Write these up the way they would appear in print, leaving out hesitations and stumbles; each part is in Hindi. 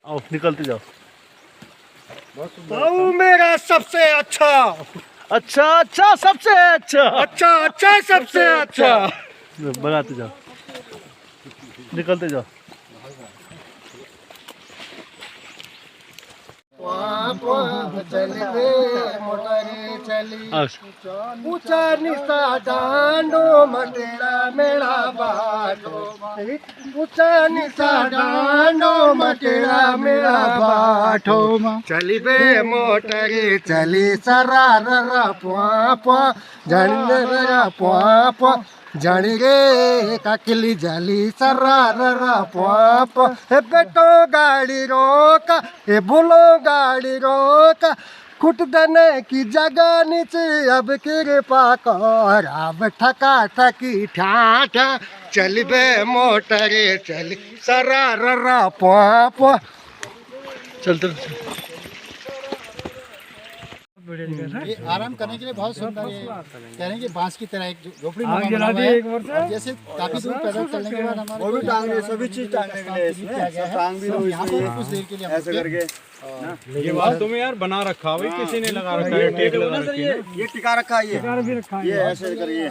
आओ निकलते जाओ। तो मेरा सबसे अच्छा अच्छा अच्छा सबसे अच्छा। अच्छा अच्छा सबसे अच्छा। भगाते जाओ, निकलते जाओ। चली रे मोटरी चली आओ। ऊंचा निस्ता डांडो मटेरा मेरा बाटो ऊंचा निस्ता डांडो मटेरा मेरा बाटो चली बे मोटरी चली सरारा पुआ पुआ झंडरा पुआ पुआ जानी रे काकली जाली सरारा पुआ पुआ हे बेटो गाड़ी रोका हे बोलो गाड़ी रोका कुट दने की जगह नीचे अब कृपा कर अब ठका ठकी ठा ठा चल बे मोटरे चली सरारा पुआ पुआ चलते ये आराम करने के लिए बहुत सुंदर है। कह रहे हैं कि बांस की तरह एक झोपड़ी बना हुआ है। जैसे काफी दूर पैदल चलने के बाद हमारे वो भी टांगने सभी चीज टांगने के लिए इसमें टांग भी लो यहाँ पर कुछ देर के लिए ऐसे करके। ये बात तुम्हें यार बना रखा भाई, किसी ने लगा रखा है, टेक लगा रखी है। ये टिका रखा है ये ऐसे करिए।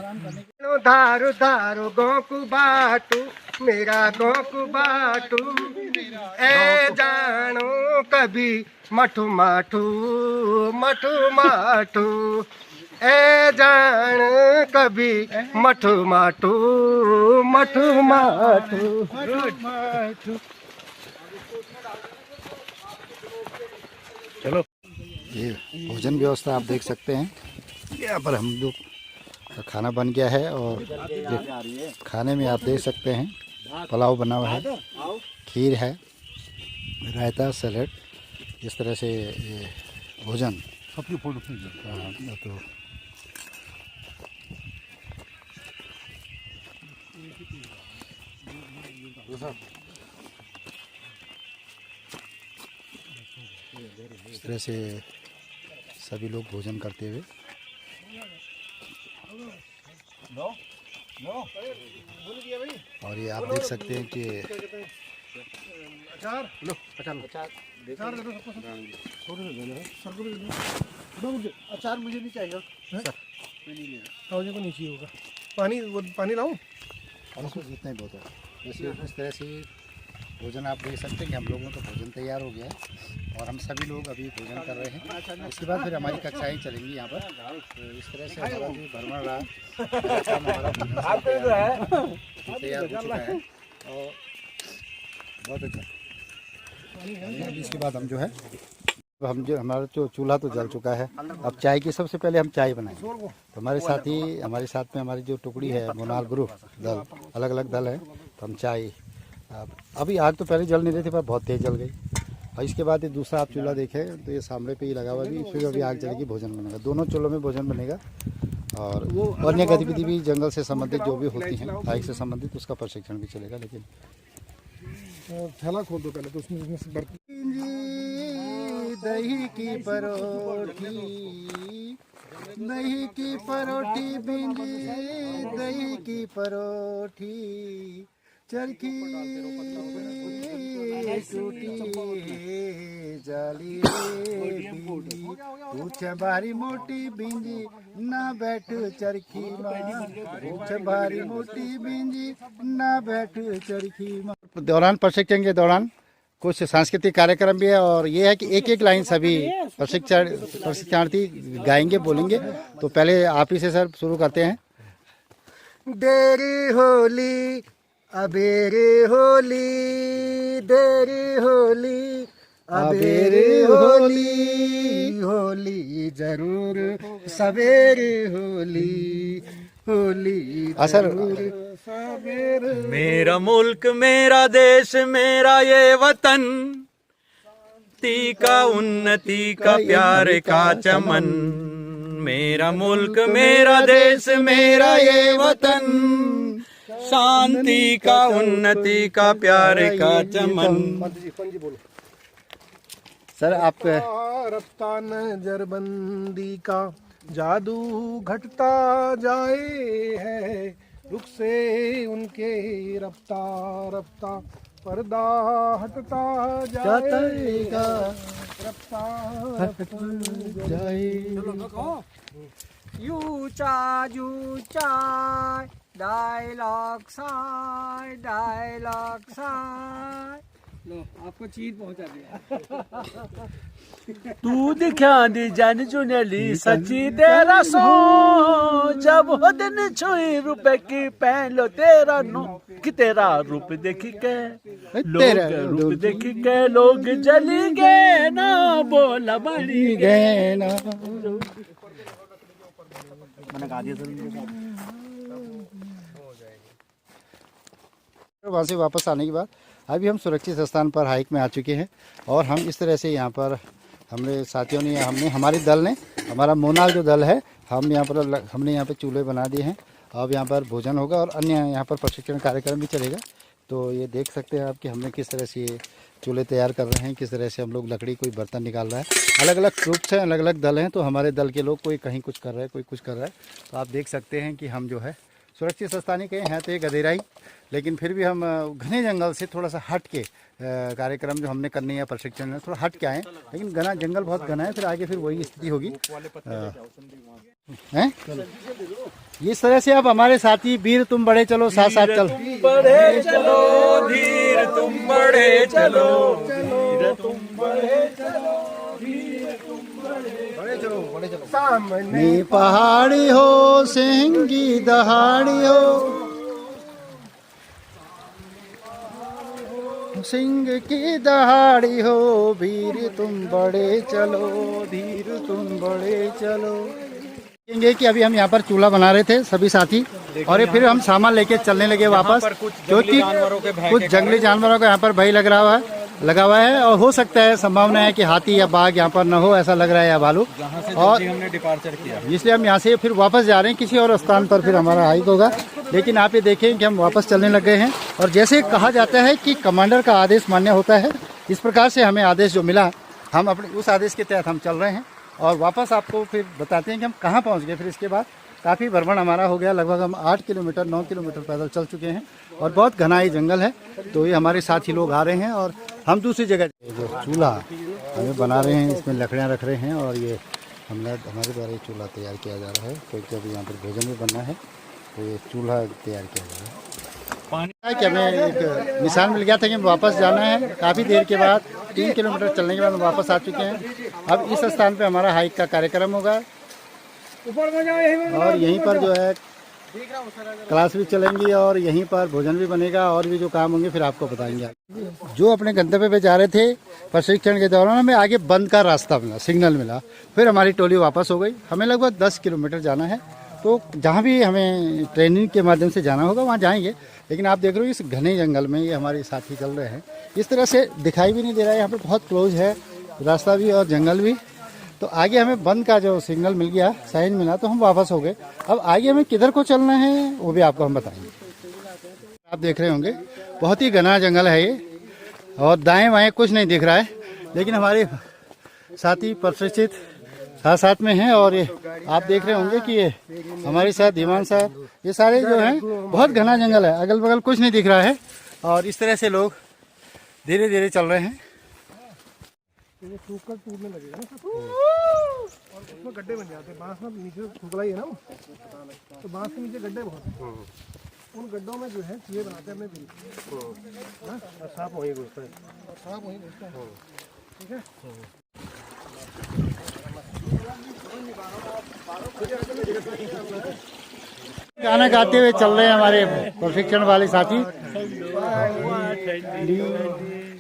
धारू धारू गोकु बाटू मेरा गोकु बाटू ए जानो कभी मठू माठू मठू माठू ए जान कभी मठू माठू मठू माठू। चलो। ये भोजन व्यवस्था आप देख सकते हैं। यहाँ पर हम लोग का खाना बन गया है और खाने में आप देख सकते हैं पुलाव बना हुआ है, खीर है, रायता, सैलेड, इस तरह से ये भोजन। सबकी फोटो तो इस तरह से सभी लोग भोजन करते हुए और ये आप देख सकते हैं कि अचार लो अचार अचार मुझे नहीं चाहिए सर को नीचे होगा पानी लाऊं उसको जितना ही बहुत है। वैसे इस तरह से भोजन आप देख सकते हैं कि हम लोगों का भोजन तैयार हो गया है और हम सभी लोग अभी भोजन कर रहे हैं। इसके बाद फिर हमारी कक्षाएं चलेंगी यहाँ पर। तो इस तरह से हमारा जो भ्रमण रहा हमारा तैयार हो चुका है और बहुत अच्छा। इसके बाद हम जो है हमारा जो चूल्हा तो जल चुका है। अब चाय की सबसे पहले हम चाय बनाएंगे। तो हमारे साथ में हमारी जो टुकड़ी है मोनाल ग्रुप दल, अलग अलग दल है। तो हम चाय अभी आग तो पहले जल नहीं रही थी पर बहुत तेज़ जल गई। और इसके बाद ये दूसरा आप चूल्हा देखें तो ये सामने पे ही लगा हुआ भी, फिर अभी आग जलेगी, भोजन बनेगा। दोनों चूल्हों में भोजन बनेगा और अन्य गतिविधि भी जंगल से संबंधित जो भी होती हैं बाइक से संबंधित उसका प्रशिक्षण भी चलेगा। लेकिन थैला खोल दो पहले तो उसमें से दही की परोठी दही की परोठी भिंडी दही की परोठी चरखी टूटी जाली पूछ भारी मोटी भिंजी ना बैठ चरखी पूछ भारी मोटी भिंजी ना बैठ चरखी। दौरान प्रशिक्षण के दौरान कुछ सांस्कृतिक कार्यक्रम भी है और ये है कि एक एक लाइन सभी प्रशिक्षणार्थी गाएंगे, बोलेंगे। तो पहले आप ही से सर शुरू करते हैं। देरी होली अबेरे होली देरी होली अबेरे होली होली जरूर सवेरे होली होली जरूर सवेरे। मेरा मुल्क मेरा देश मेरा ये वतन, का उन्नति का प्यार का चमन। मेरा मुल्क मेरा देश मेरा ये वतन, शांति का उन्नति का प्यार का चमन। सर आप रफ्ता नजरबंदी का जादू घटता जाए है रुख से उनके रफ्ता रफ्ता पर्दा हटता जाएगा जाए। यूचा यूचा डायलॉग साइड लो आपको चीज पहुंचा दिया। तू दिखा दी जान चुनली सच्ची तेरा सो जब हो दिन छुई रुपए की पहन लो तेरा नो कि तेरा रूप देखी के रूप देखी के लोग जली गए ना बोला बनी गए ना। वहाँ से वापस आने के बाद अभी हम सुरक्षित स्थान पर हाइक में आ चुके हैं और हम इस तरह से यहाँ पर हमने साथियों ने हमारे दल ने हमारा मोनाल जो दल है हमने यहाँ पर चूल्हे बना दिए हैं। अब यहाँ पर भोजन होगा और अन्य यहाँ पर प्रशिक्षण कार्यक्रम भी चलेगा। तो ये देख सकते हैं आप कि हमने किस तरह से ये चूल्हे तैयार कर रहे हैं, किस तरह से हम लोग लकड़ी कोई बर्तन निकाल रहा है। अलग अलग ग्रुप्स हैं, अलग अलग दल हैं। तो हमारे दल के लोग कोई कहीं कुछ कर रहा है, कोई कुछ कर रहा है। तो आप देख सकते हैं कि हम जो है सुरक्षित स्थान ही कहीं हैं तो ये गदेरा ही, लेकिन फिर भी हम घने जंगल से थोड़ा सा हट के कार्यक्रम जो हमने करनी है प्रशिक्षण में थोड़ा हट के आए। लेकिन घना जंगल बहुत घना है, फिर आगे फिर वही स्थिति होगी हैं। इस तरह से अब हमारे साथी वीर तुम बड़े चलो साथ साथ चल बड़े चलो धीर तुम बड़े चलो धीर तुम बड़े चलो सामने पहाड़ी हो सिंगी दहाड़ी हो सिंह की दहाड़ी हो वीर तुम बड़े चलो धीर तुम बड़े चलो। देखेंगे कि अभी हम यहाँ पर चूल्हा बना रहे थे सभी साथी और फिर हम सामान लेके चलने लगे वापस, क्योंकि कुछ जंगली जानवरों का यहाँ पर भय लगा हुआ है और हो सकता है संभावना है कि हाथी या बाघ यहाँ पर न हो, ऐसा लग रहा है या भालू। और हमने डिपार्चर किया इसलिए हम यहाँ से फिर वापस जा रहे हैं, किसी और स्थान पर फिर हमारा हाइक होगा। लेकिन आप ये देखें कि हम वापस चलने लग गए हैं और जैसे कहा जाता है कि कमांडर का आदेश मान्य होता है, इस प्रकार से हमें आदेश जो मिला हम अपने उस आदेश के तहत हम चल रहे हैं और वापस आपको फिर बताते हैं कि हम कहाँ पहुँच गए। फिर इसके बाद काफ़ी भ्रमण हमारा हो गया, लगभग हम 8 किलोमीटर 9 किलोमीटर पैदल चल चुके हैं और बहुत घना ये जंगल है। तो ये हमारे साथी लोग आ रहे हैं और हम दूसरी जगह जो चूल्हा हमें बना रहे हैं, इसमें लकड़ियाँ रख रहे हैं और ये हमारे द्वारा ये चूल्हा तैयार किया जा रहा है, क्योंकि अभी यहाँ पर भोजन भी बनना है तो ये चूल्हा तैयार किया जा रहा है। पानी कि हमें एक निशान मिल गया था कि वापस जाना है। काफ़ी देर के बाद 3 किलोमीटर चलने के बाद हम वापस आ चुके हैं। अब इस स्थान पे हमारा हाइक का कार्यक्रम होगा और यहीं पर जो है क्लास भी चलेंगी और यहीं पर भोजन भी बनेगा और भी जो काम होंगे फिर आपको बताएंगे। जो अपने गंतव्य पे जा रहे थे प्रशिक्षण के दौरान हमें आगे बंद का रास्ता मिला, सिग्नल मिला, फिर हमारी टोली वापस हो गई। हमें लगभग 10 किलोमीटर जाना है, तो जहाँ भी हमें ट्रेनिंग के माध्यम से जाना होगा वहाँ जाएंगे। लेकिन आप देख रहे हो इस घने जंगल में ये हमारे साथी चल रहे हैं, इस तरह से दिखाई भी नहीं दे रहा है, यहाँ पे बहुत क्लोज है रास्ता भी और जंगल भी। तो आगे हमें बंद का जो सिग्नल मिल गया, साइन मिला, तो हम वापस हो गए। अब आगे हमें किधर को चलना है वो भी आपको हम बताएंगे। आप देख रहे होंगे बहुत ही घना जंगल है ये और दाएं बाएं कुछ नहीं दिख रहा है, लेकिन हमारे साथी प्रशिक्षित साथ में हैं और ये आप देख रहे होंगे कि ये हमारे साथ धीमान साहब, ये सारे जो हैं बहुत घना जंगल है, अगल बगल कुछ नहीं दिख रहा है और इस तरह से लोग धीरे धीरे चल रहे हैं। सूखकर टूटने लगेगा ना और उसमें गड्ढे बन जाते हैं। बांस में नीचे खोखला ही है ना, तो बांस के नीचे गड्ढे बहुत हैं। उन गड्ढों में जो है चूहे बनाते हैं अपने बिल, सांप वहीं घुसता है, सांप वहीं घुसता है। ठीक है, गाना गाते हुए चल रहे हैं हमारे प्रशिक्षण वाले साथी।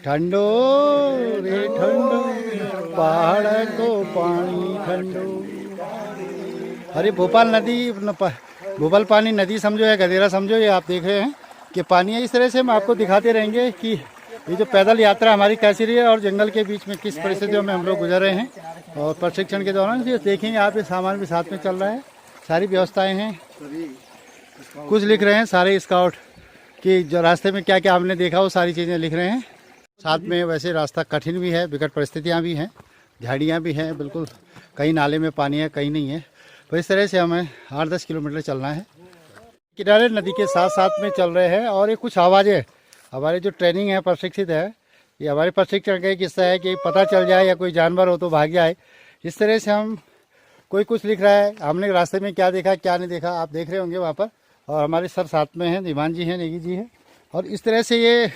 ठंडो रे ठंडो पहाड़ को पानी ठंडो। अरे भोपाल नदी, भोपाल पानी नदी समझो या गदेरा समझो, ये आप देख रहे हैं कि पानी है। इस तरह से हम आपको दिखाते रहेंगे कि ये जो पैदल यात्रा हमारी कैसी रही है और जंगल के बीच में किस परिस्थितियों में हम लोग गुजर रहे हैं। और प्रशिक्षण के दौरान ये देखेंगे आप, ये सामान भी साथ में चल रहा है, सारी व्यवस्थाएं हैं। कुछ लिख रहे हैं सारे स्काउट कि जो रास्ते में क्या क्या हमने देखा वो सारी चीज़ें लिख रहे हैं। साथ में वैसे रास्ता कठिन भी है, विकट परिस्थितियाँ भी हैं, झाड़ियाँ भी हैं, बिल्कुल कहीं नाले में पानी है कहीं नहीं है। तो इस तरह से हमें 8-10 किलोमीटर चलना है। किनारे नदी के साथ साथ में चल रहे हैं और ये कुछ आवाज़ें हमारी जो ट्रेनिंग है प्रशिक्षित है, ये हमारे प्रशिक्षण का एक हिस्सा है कि पता चल जाए या कोई जानवर हो तो भाग जाए। इस तरह से हम, कोई कुछ लिख रहा है, हमने रास्ते में क्या देखा क्या नहीं देखा आप देख रहे होंगे वहाँ पर। और हमारे सर साथ में हैं, धीमान जी हैं, नेगी जी हैं। और इस तरह से ये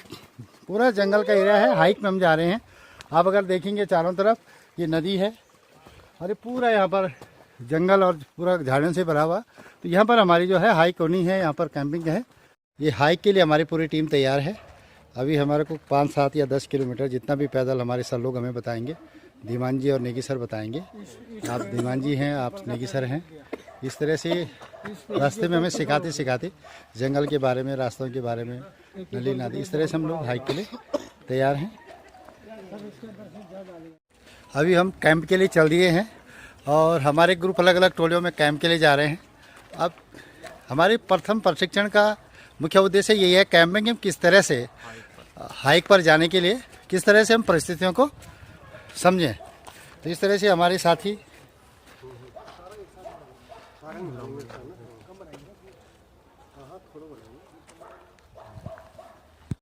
पूरा जंगल का एरिया है, हाइक में हम जा रहे हैं। आप अगर देखेंगे चारों तरफ ये नदी है और ये पूरा यहाँ पर जंगल और पूरा झाड़ियों से भरा हुआ। तो यहाँ पर हमारी जो है हाइक होनी है, यहाँ पर कैंपिंग है। ये हाइक के लिए हमारी पूरी टीम तैयार है। अभी हमारे को 5, 7 या 10 किलोमीटर जितना भी पैदल हमारे सर लोग हमें बताएंगे, धीमान जी और नेगी सर बताएंगे। आप धीमान जी हैं, आप नेगी सर हैं। इस तरह से रास्ते में हमें सिखाते सिखाते जंगल के बारे में, रास्तों के बारे में, नली नाली, इस तरह से हम लोग हाइक के लिए तैयार हैं। अभी हम कैंप के लिए चल दिए हैं और हमारे ग्रुप अलग अलग टोलियों में कैंप के लिए जा रहे हैं। अब हमारे प्रथम प्रशिक्षण का मुख्य उद्देश्य यही है, कैंपिंग में किस तरह से हाइक पर जाने के लिए किस तरह से हम परिस्थितियों को समझें। तो इस तरह से हमारे साथी